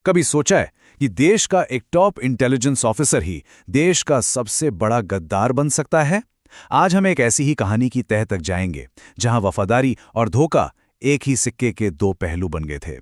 कभी सोचा है कि देश का एक टॉप इंटेलिजेंस ऑफिसर ही देश का सबसे बड़ा गद्दार बन सकता है? आज हम एक ऐसी ही कहानी की तह तक जाएंगे जहां वफादारी और धोखा एक ही सिक्के के दो पहलू बन गए थे।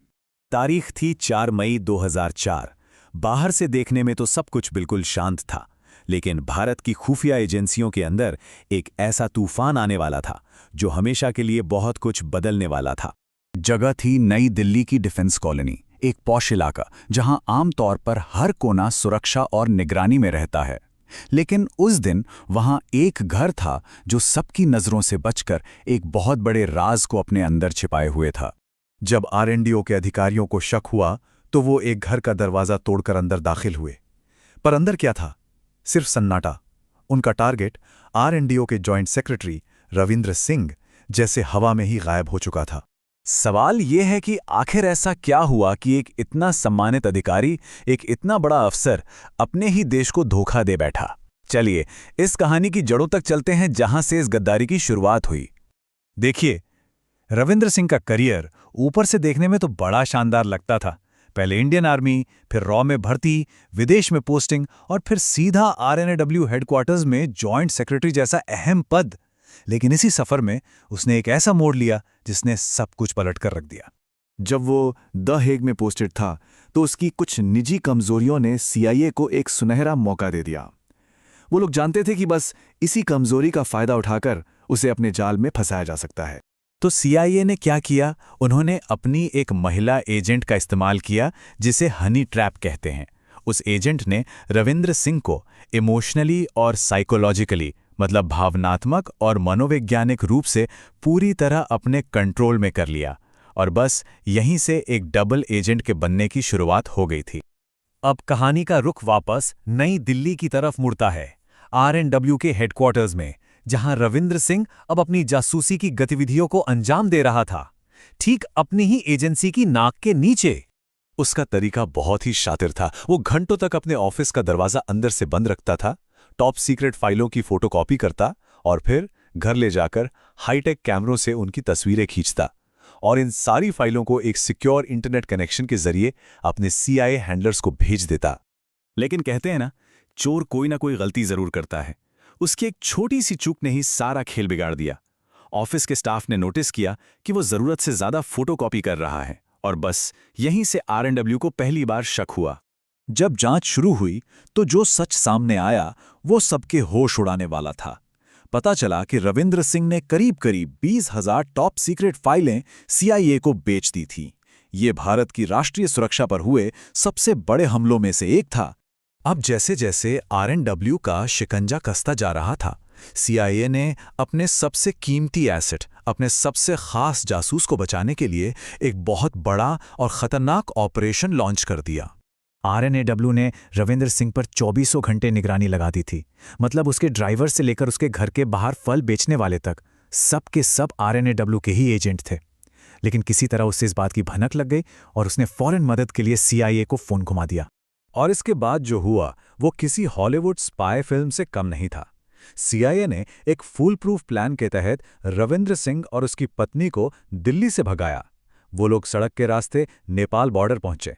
तारीख थी 4 मई 2004। बाहर से देखने में तो सब कुछ बिल्कुल शांत था, लेकिन भारत की खुफिया एजेंसियों के अंदर एक ऐसा तूफान आने वाला था जो हमेशा के लिए बहुत कुछ बदलने वाला था। जगह थी नई दिल्ली की डिफेंस कॉलोनी, एक पॉश इलाका जहां आमतौर पर हर कोना सुरक्षा और निगरानी में रहता है। लेकिन उस दिन वहां एक घर था जो सबकी नजरों से बचकर एक बहुत बड़े राज को अपने अंदर छिपाए हुए था। जब आरएनडीओ के अधिकारियों को शक हुआ तो वो एक घर का दरवाजा तोड़कर अंदर दाखिल हुए। पर अंदर क्या था? सिर्फ सन्नाटा। उनका टारगेट आरएनडीओ के जॉइंट सेक्रेटरी रविंद्र सिंह जैसे हवा में ही गायब हो चुका था। सवाल यह है कि आखिर ऐसा क्या हुआ कि एक इतना सम्मानित अधिकारी, एक इतना बड़ा अफसर अपने ही देश को धोखा दे बैठा। चलिए इस कहानी की जड़ों तक चलते हैं जहां से इस गद्दारी की शुरुआत हुई। देखिए, रविंद्र सिंह का करियर ऊपर से देखने में तो बड़ा शानदार लगता था। पहले इंडियन आर्मी, फिर रॉ में भर्ती, विदेश में पोस्टिंग और फिर सीधा आरएनएडब्ल्यू हेडक्वार्टर्स में जॉइंट सेक्रेटरी जैसा अहम पद। लेकिन इसी सफर में उसने एक ऐसा मोड़ लिया जिसने सब कुछ पलट कर रख दिया। जब वो द हेग में पोस्टेड था तो उसकी कुछ निजी कमजोरियों ने सीआईए को एक सुनहरा मौका दे दिया। वो लोग जानते थे कि बस इसी कमजोरी का फायदा उठाकर उसे अपने जाल में फंसाया जा सकता है। तो सीआईए ने क्या किया? उन्होंने अपनी एक महिला एजेंट का इस्तेमाल किया जिसे हनी ट्रैप कहते हैं। उस एजेंट ने रविंद्र सिंह को इमोशनली और साइकोलॉजिकली, मतलब भावनात्मक और मनोवैज्ञानिक रूप से पूरी तरह अपने कंट्रोल में कर लिया, और बस यहीं से एक डबल एजेंट के बनने की शुरुआत हो गई थी। अब कहानी का रुख वापस नई दिल्ली की तरफ मुड़ता है, आरएनडब्ल्यू के हेडक्वार्टर्स में, जहां रविंद्र सिंह अब अपनी जासूसी की गतिविधियों को अंजाम दे रहा था, ठीक अपनी ही एजेंसी की नाक के नीचे। उसका तरीका बहुत ही शातिर था। वो घंटों तक अपने ऑफिस का दरवाजा अंदर से बंद रखता था, टॉप सीक्रेट फाइलों की फोटोकॉपी करता और फिर घर ले जाकर हाईटेक कैमरों से उनकी तस्वीरें खींचता और इन सारी फाइलों को एक सिक्योर इंटरनेट कनेक्शन के जरिए अपने सीआईए हैंडलर्स को भेज देता। लेकिन कहते हैं ना, चोर कोई ना कोई गलती जरूर करता है। उसकी एक छोटी सी चूक ने ही सारा खेल बिगाड़ दिया। ऑफिस के स्टाफ ने नोटिस किया कि वो जरूरत से ज्यादा फोटोकॉपी कर रहा है, और बस यहीं से आरएनडब्ल्यू को पहली बार शक हुआ। जब जांच शुरू हुई तो जो सच सामने आया वो सबके होश उड़ाने वाला था। पता चला कि रविंद्र सिंह ने करीब-करीब 20,000 टॉप सीक्रेट फाइलें सीआईए को बेच दी थी। ये भारत की राष्ट्रीय सुरक्षा पर हुए सबसे बड़े हमलों में से एक था। अब जैसे जैसे आरएनडब्ल्यू का शिकंजा कसता जा रहा था, सीआईए ने अपने सबसे कीमती एसेट, अपने सबसे खास जासूस को बचाने के लिए एक बहुत बड़ा और खतरनाक ऑपरेशन लॉन्च कर दिया। आरएनएडब्ल्यू ने रविंद्र सिंह पर 24 घंटे निगरानी लगा दी थी। मतलब उसके ड्राइवर से लेकर उसके घर के बाहर फल बेचने वाले तक सब के सब आरएनएडब्ल्यू के ही एजेंट थे। लेकिन किसी तरह उससे इस बात की भनक लग गई और उसने फौरन मदद के लिए सीआईए को फोन घुमा दिया। और इसके बाद जो हुआ वो किसी हॉलीवुड स्पाई फिल्म से कम नहीं था। सीआईए ने एक फूल प्रूफ प्लान के तहत रविंद्र सिंह और उसकी पत्नी को दिल्ली से भगाया। वो लोग सड़क के रास्ते नेपाल बॉर्डर पहुंचे।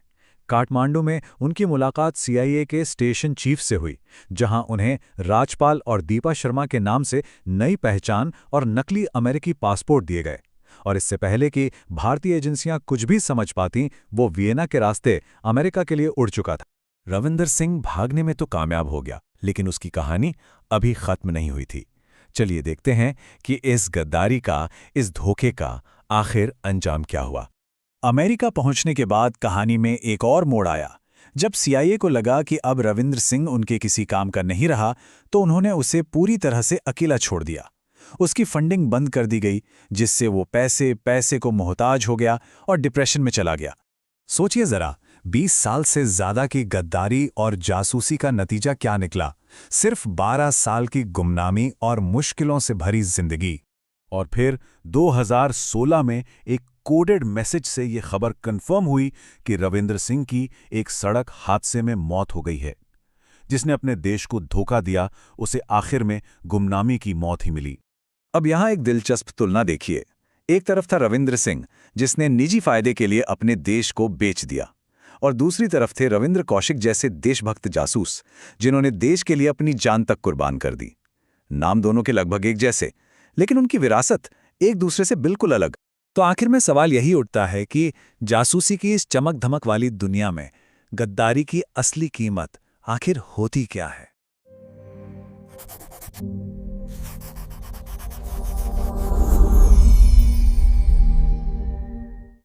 काठमांडू में उनकी मुलाकात सीआईए के स्टेशन चीफ से हुई, जहां उन्हें राजपाल और दीपा शर्मा के नाम से नई पहचान और नकली अमेरिकी पासपोर्ट दिए गए। और इससे पहले कि भारतीय एजेंसियां कुछ भी समझ पातीं, वो वियना के रास्ते अमेरिका के लिए उड़ चुका था। रविंदर सिंह भागने में तो कामयाब हो गया, लेकिन उसकी कहानी अभी खत्म नहीं हुई थी। चलिए देखते हैं कि इस गद्दारी का, इस धोखे का आखिर अंजाम क्या हुआ। अमेरिका पहुंचने के बाद कहानी में एक और मोड़ आया। जब सीआईए को लगा कि अब रविंद्र सिंह उनके किसी काम का नहीं रहा, तो उन्होंने उसे पूरी तरह से अकेला छोड़ दिया। उसकी फंडिंग बंद कर दी गई, जिससे वो पैसे को मोहताज हो गया और डिप्रेशन में चला गया। सोचिए जरा, 20 साल से ज्यादा की गद्दारी और जासूसी का नतीजा क्या निकला? सिर्फ 12 साल की गुमनामी और मुश्किलों से भरी जिंदगी। और फिर 2016 में एक कोडेड मैसेज से ये खबर कंफर्म हुई कि रविंद्र सिंह की एक सड़क हादसे में मौत हो गई है। जिसने अपने देश को धोखा दिया, उसे आखिर में गुमनामी की मौत ही मिली। अब यहां एक दिलचस्प तुलना देखिए। एक तरफ था रविंद्र सिंह, जिसने निजी फायदे के लिए अपने देश को बेच दिया, और दूसरी तरफ थे रविंद्र कौशिक जैसे देशभक्त जासूस, जिन्होंने देश के लिए अपनी जान तक कुर्बान कर दी। नाम दोनों के लगभग एक जैसे, लेकिन उनकी विरासत एक दूसरे से बिल्कुल अलग। तो आखिर में सवाल यही उठता है कि जासूसी की इस चमक धमक वाली दुनिया में गद्दारी की असली कीमत आखिर होती क्या है?